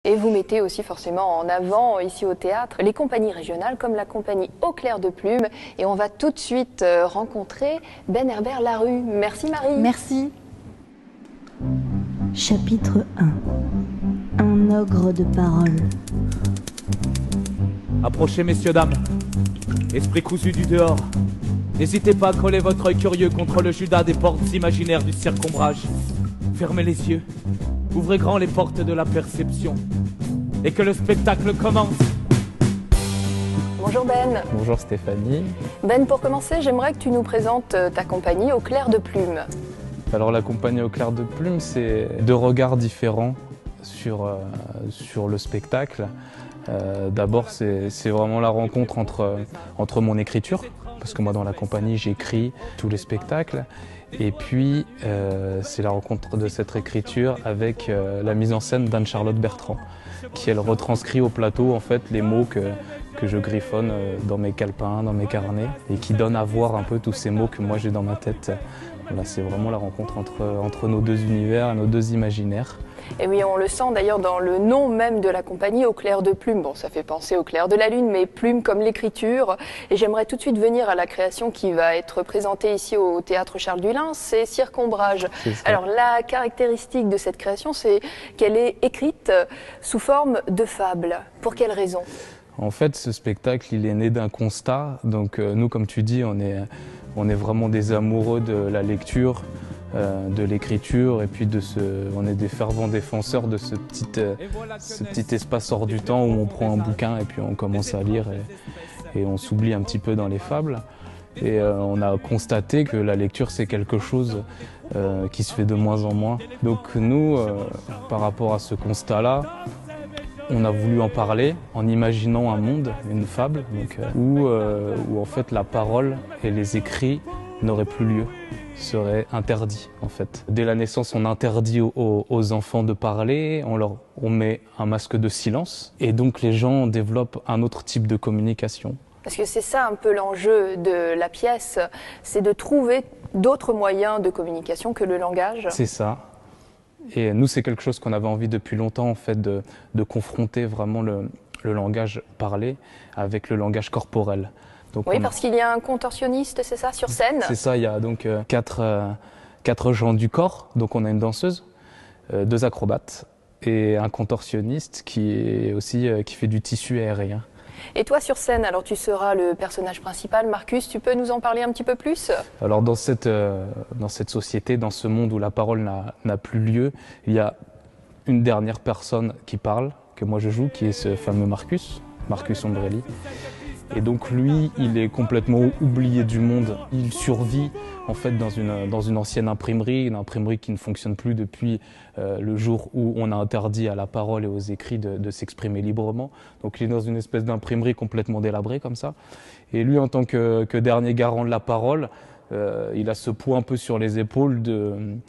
Et vous mettez aussi forcément en avant, ici au théâtre, les compagnies régionales comme la compagnie Au Clair de Plume. Et on va tout de suite rencontrer Ben Herbert Larue. Merci Marie. Merci. Chapitre 1. Un ogre de parole. Approchez, messieurs, dames. Esprit cousu du dehors. N'hésitez pas à coller votre œil curieux contre le Judas des portes imaginaires du circombrage. Fermez les yeux. Ouvrez grand les portes de la perception. Et que le spectacle commence. Bonjour Ben. Bonjour Stéphanie. Ben, pour commencer, j'aimerais que tu nous présentes ta compagnie Au Clair de Plume. Alors la compagnie Au Clair de Plume, c'est deux regards différents sur le spectacle. D'abord, c'est vraiment la rencontre entre mon écriture, parce que moi dans la compagnie j'écris tous les spectacles, et puis c'est la rencontre de cette écriture avec la mise en scène d'Anne-Charlotte Bertrand, qui elle retranscrit au plateau en fait les mots que je griffonne dans mes calepins, dans mes carnets, et qui donne à voir un peu tous ces mots que moi j'ai dans ma tête. Voilà, c'est vraiment la rencontre entre nos deux univers, nos deux imaginaires. Et oui, on le sent d'ailleurs dans le nom même de la compagnie, Au Clair de Plume. Bon, ça fait penser au clair de la lune, mais plume comme l'écriture. Et j'aimerais tout de suite venir à la création qui va être présentée ici au Théâtre Charles Dulin, c'est Circombrage. Alors la caractéristique de cette création, c'est qu'elle est écrite sous forme de fable. Pour quelle raison ? En fait, ce spectacle, il est né d'un constat. Donc nous, comme tu dis, on est vraiment des amoureux de la lecture, de l'écriture, et puis on est des fervents défenseurs de ce petit espace hors du temps où on prend un bouquin et puis on commence à lire et on s'oublie un petit peu dans les fables. Et on a constaté que la lecture, c'est quelque chose qui se fait de moins en moins. Donc nous, par rapport à ce constat-là, on a voulu en parler en imaginant un monde, une fable, donc, où en fait la parole et les écrits n'auraient plus lieu, seraient interdits en fait. Dès la naissance, on interdit aux enfants de parler, on met un masque de silence, et donc les gens développent un autre type de communication. Parce que c'est ça un peu l'enjeu de la pièce, c'est de trouver d'autres moyens de communication que le langage. C'est ça. Et nous, c'est quelque chose qu'on avait envie depuis longtemps, en fait, de confronter vraiment le langage parlé avec le langage corporel. Donc oui, parce qu'il y a un contorsionniste, c'est ça, sur scène ? C'est ça, il y a donc quatre gens du corps. Donc on a une danseuse, deux acrobates et un contorsionniste qui fait du tissu aérien. Et toi sur scène, alors tu seras le personnage principal, Marcus, tu peux nous en parler un petit peu plus ? Alors dans cette société, dans ce monde où la parole n'a plus lieu, il y a une dernière personne qui parle, que moi je joue, qui est ce fameux Marcus Ombrelli. Et donc lui, il est complètement oublié du monde. Il survit en fait dans une ancienne imprimerie, une imprimerie qui ne fonctionne plus depuis le jour où on a interdit à la parole et aux écrits de s'exprimer librement. Donc il est dans une espèce d'imprimerie complètement délabrée comme ça. Et lui, en tant que dernier garant de la parole, il a ce poids un peu sur les épaules de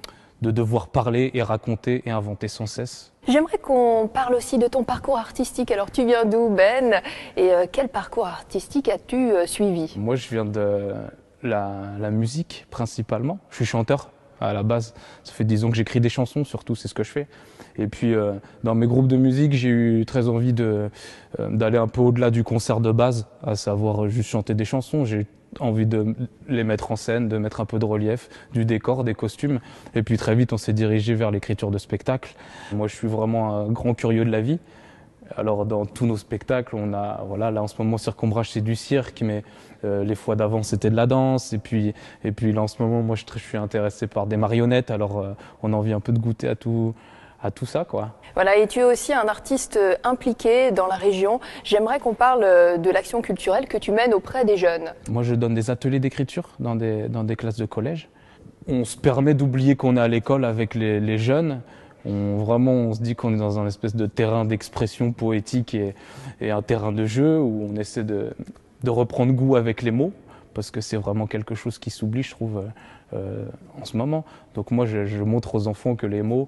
devoir parler et raconter et inventer sans cesse. J'aimerais qu'on parle aussi de ton parcours artistique. Alors tu viens d'où, Ben ? Et quel parcours artistique as-tu suivi ? Moi je viens de la musique principalement. Je suis chanteur à la base. Ça fait 10 ans que j'écris des chansons, surtout c'est ce que je fais. Et puis dans mes groupes de musique, j'ai eu très envie d'aller un peu au-delà du concert de base, à savoir juste chanter des chansons. J'ai envie de les mettre en scène, de mettre un peu de relief, du décor, des costumes. Et puis très vite, on s'est dirigé vers l'écriture de spectacles. Moi, je suis vraiment un grand curieux de la vie. Alors dans tous nos spectacles, là en ce moment Circombrage c'est du cirque, mais les fois d'avant c'était de la danse. Et puis là en ce moment, moi je suis intéressé par des marionnettes. Alors on a envie un peu de goûter à tout ça, quoi. Voilà, et tu es aussi un artiste impliqué dans la région. J'aimerais qu'on parle de l'action culturelle que tu mènes auprès des jeunes. Moi, je donne des ateliers d'écriture dans des classes de collège. On se permet d'oublier qu'on est à l'école avec les jeunes. On se dit qu'on est dans un espèce de terrain d'expression poétique et un terrain de jeu où on essaie de reprendre goût avec les mots, parce que c'est vraiment quelque chose qui s'oublie, je trouve, en ce moment. Donc moi, je montre aux enfants que les mots,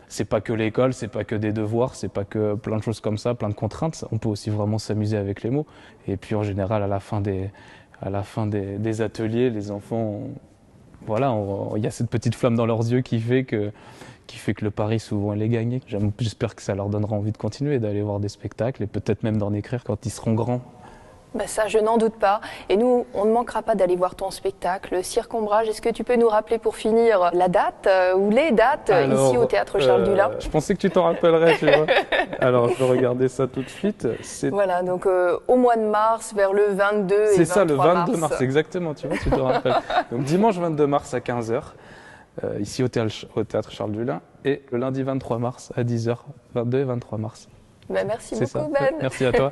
c'est pas que l'école, c'est pas que des devoirs, c'est pas que plein de choses comme ça, plein de contraintes. On peut aussi vraiment s'amuser avec les mots. Et puis en général, à la fin des ateliers, les enfants, il y a cette petite flamme dans leurs yeux qui fait qui fait que le pari souvent il est gagné. J'espère que ça leur donnera envie de continuer, d'aller voir des spectacles et peut-être même d'en écrire quand ils seront grands. Ben ça, je n'en doute pas. Et nous, on ne manquera pas d'aller voir ton spectacle, Cirque Ombrage. Est-ce que tu peux nous rappeler pour finir la date ou les dates ici au Théâtre Charles Dullin? Je pensais que tu t'en rappellerais, tu vois. Alors, je vais regarder ça tout de suite. Voilà, donc au mois de mars, vers le 22 et 23 mars. C'est ça, le 22 mars, exactement, tu vois, tu te rappelles. Donc dimanche 22 mars à 15h, ici au Théâtre Charles Dullin, et le lundi 23 mars à 10h, 22 et 23 mars. Ben merci beaucoup, ça. Ben. Merci à toi.